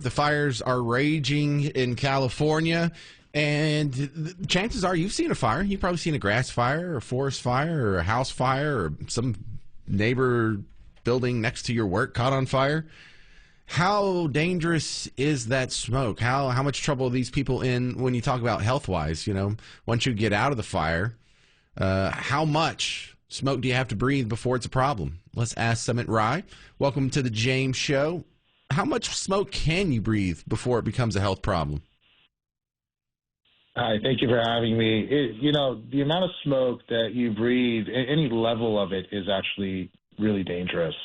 The fires are raging in California, and chances are you've seen a fire. You've probably seen a grass fire or a forest fire or a house fire or some neighbor building next to your work caught on fire. How dangerous is that smoke? How much trouble are these people in when you talk about health-wise? Once you get out of the fire, how much smoke do you have to breathe before it's a problem? Let's ask Sumit Rai. Welcome to the James Show. How much smoke can you breathe before it becomes a health problem? Hi, thank you for having me. The amount of smoke that you breathe, any level of it is actually really dangerous.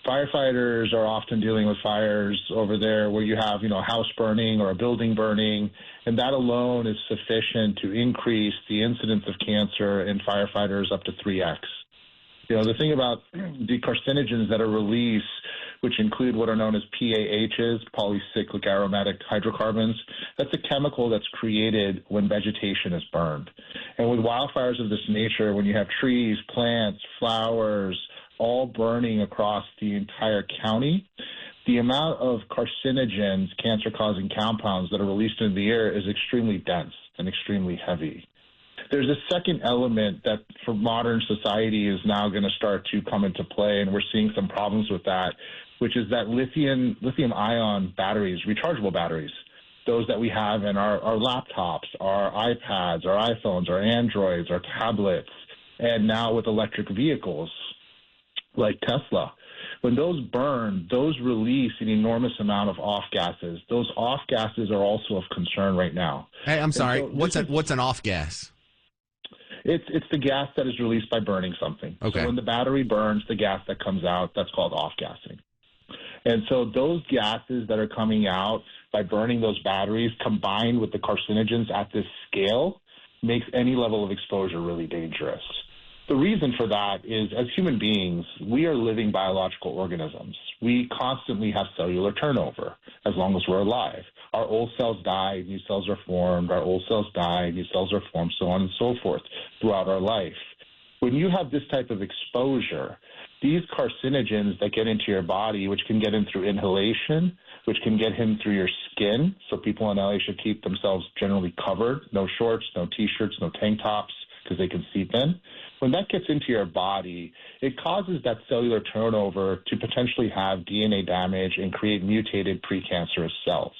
Firefighters are often dealing with fires over there where you have, a house burning or a building burning, and that alone is sufficient to increase the incidence of cancer in firefighters up to 3x. The thing about the carcinogens that are released, which include what are known as PAHs, polycyclic aromatic hydrocarbons, that's a chemical that's created when vegetation is burned. And with wildfires of this nature, when you have trees, plants, flowers, all burning across the entire county, the amount of carcinogens, cancer-causing compounds that are released into the air is extremely dense and extremely heavy. There's a second element that for modern society is now going to start to come into play, and we're seeing some problems with that, which is that lithium-ion batteries, rechargeable batteries, those that we have in our laptops, our iPads, our iPhones, our Androids, our tablets, and now with electric vehicles like Tesla. When those burn, those release an enormous amount of off gases. Those off gases are also of concern right now. Hey, I'm sorry. What's an off gas? It's the gas that is released by burning something. Okay. So when the battery burns, the gas that comes out, that's called off-gassing. And so those gases that are coming out by burning those batteries combined with the carcinogens at this scale makes any level of exposure really dangerous. The reason for that is, as human beings, we are living biological organisms. We constantly have cellular turnover as long as we're alive. Our old cells die, new cells are formed. Our old cells die, new cells are formed, so on and so forth throughout our life. When you have this type of exposure, these carcinogens that get into your body, which can get in through inhalation, which can get in through your skin, so people in LA should keep themselves generally covered, no shorts, no T-shirts, no tank tops, because they can seep in. When that gets into your body, it causes that cellular turnover to potentially have DNA damage and create mutated precancerous cells.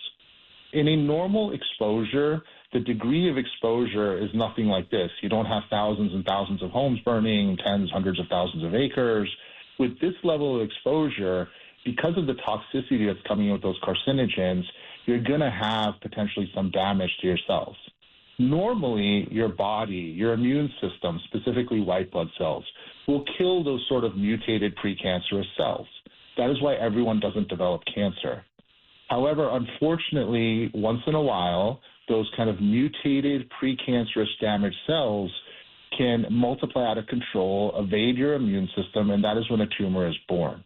In a normal exposure, the degree of exposure is nothing like this. You don't have thousands and thousands of homes burning, tens, hundreds of thousands of acres. With this level of exposure, because of the toxicity that's coming in with those carcinogens, you're going to have potentially some damage to your cells. Normally, your body, your immune system, specifically white blood cells, will kill those sort of mutated precancerous cells. That is why everyone doesn't develop cancer. However, unfortunately, once in a while, those kind of mutated precancerous damaged cells can multiply out of control, evade your immune system, and that is when a tumor is born.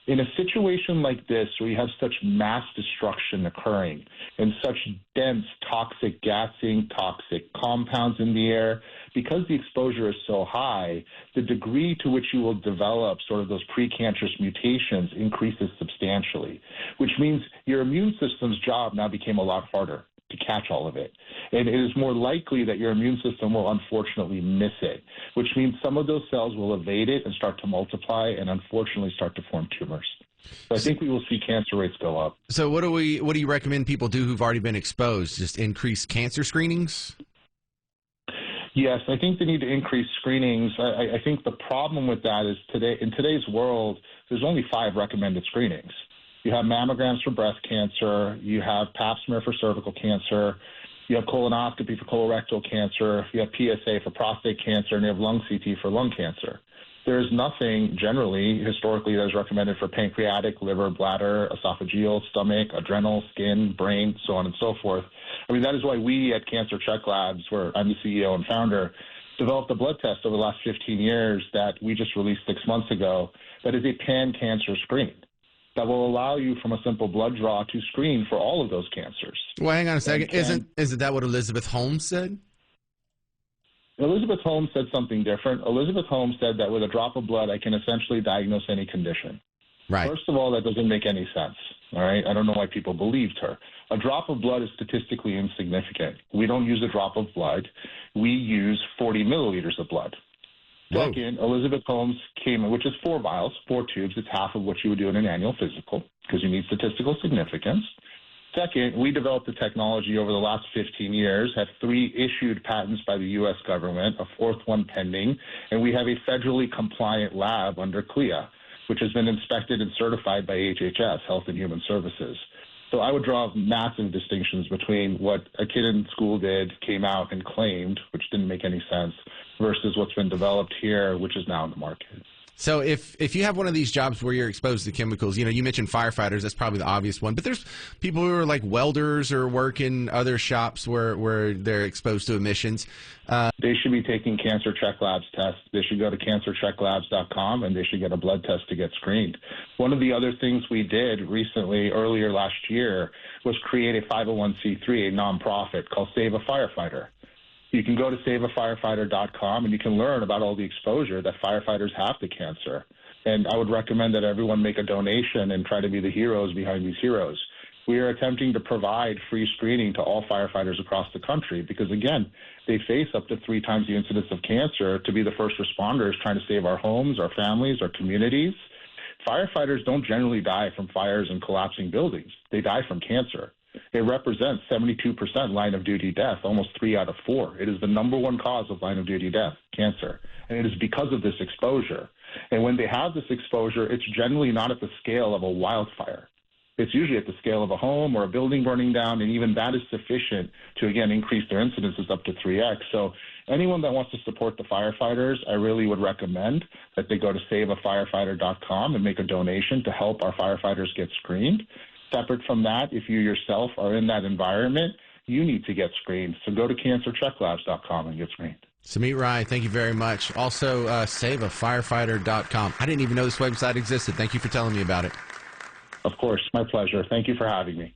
In a situation like this, where you have such mass destruction occurring and such dense toxic gassing, toxic compounds in the air, because the exposure is so high, the degree to which you will develop sort of those precancerous mutations increases substantially, which means your immune system's job now became a lot harder to catch all of it. And it is more likely that your immune system will unfortunately miss it, which means some of those cells will evade it and start to multiply and unfortunately start to form tumors. So I think we will see cancer rates go up. So what do you recommend people do who've already been exposed? Just increase cancer screenings? Yes, I think they need to increase screenings. I think the problem with that is in today's world, there's only 5 recommended screenings. You have mammograms for breast cancer, you have pap smear for cervical cancer, you have colonoscopy for colorectal cancer, you have PSA for prostate cancer, and you have lung CT for lung cancer. There is nothing generally, historically, that is recommended for pancreatic, liver, bladder, esophageal, stomach, adrenal, skin, brain, so on and so forth. I mean, that is why we at Cancer Check Labs, where I'm the CEO and founder, developed a blood test over the last 15 years that we just released 6 months ago that is a pan-cancer screen that will allow you from a simple blood draw to screen for all of those cancers. Well, hang on a second. Isn't that what Elizabeth Holmes said? Elizabeth Holmes said something different. Elizabeth Holmes said that with a drop of blood, I can essentially diagnose any condition. Right. First of all, that doesn't make any sense. All right. I don't know why people believed her. A drop of blood is statistically insignificant. We don't use a drop of blood. We use 40 milliliters of blood. Whoa. Second, Elizabeth Holmes came in, which is 4 vials, 4 tubes. It's half of what you would do in an annual physical because you need statistical significance. Second, we developed the technology over the last 15 years, have 3 issued patents by the U.S. government, a 4th one pending, and we have a federally compliant lab under CLIA, which has been inspected and certified by HHS, Health and Human Services. So I would draw massive distinctions between what a kid in school did, came out and claimed, which didn't make any sense, versus what's been developed here, which is now in the market. So if you have one of these jobs where you're exposed to chemicals, you mentioned firefighters, that's probably the obvious one, but there's people who are like welders or work in other shops where they're exposed to emissions. They should be taking cancer check labs tests. They should go to cancerchecklabs.com and they should get a blood test to get screened. One of the other things we did recently, earlier last year, was create a 501c3, a nonprofit called Save a Firefighter. You can go to saveafirefighter.com and you can learn about all the exposure that firefighters have to cancer. And I would recommend that everyone make a donation and try to be the heroes behind these heroes. We are attempting to provide free screening to all firefighters across the country because, again, they face up to 3 times the incidence of cancer to be the first responders trying to save our homes, our families, our communities. Firefighters don't generally die from fires and collapsing buildings. They die from cancer. It represents 72% line of duty death, almost 3 out of 4. It is the number one cause of line of duty death, cancer. And it is because of this exposure. And when they have this exposure, it's generally not at the scale of a wildfire. It's usually at the scale of a home or a building burning down, and even that is sufficient to, again, increase their incidences up to 3x. So anyone that wants to support the firefighters, I really would recommend that they go to saveafirefighter.com and make a donation to help our firefighters get screened. Separate from that, if you yourself are in that environment, you need to get screened. So go to cancerchecklabs.com and get screened. Sumit Rai, thank you very much. Also, saveafirefighter.com. I didn't even know this website existed. Thank you for telling me about it. Of course, my pleasure. Thank you for having me.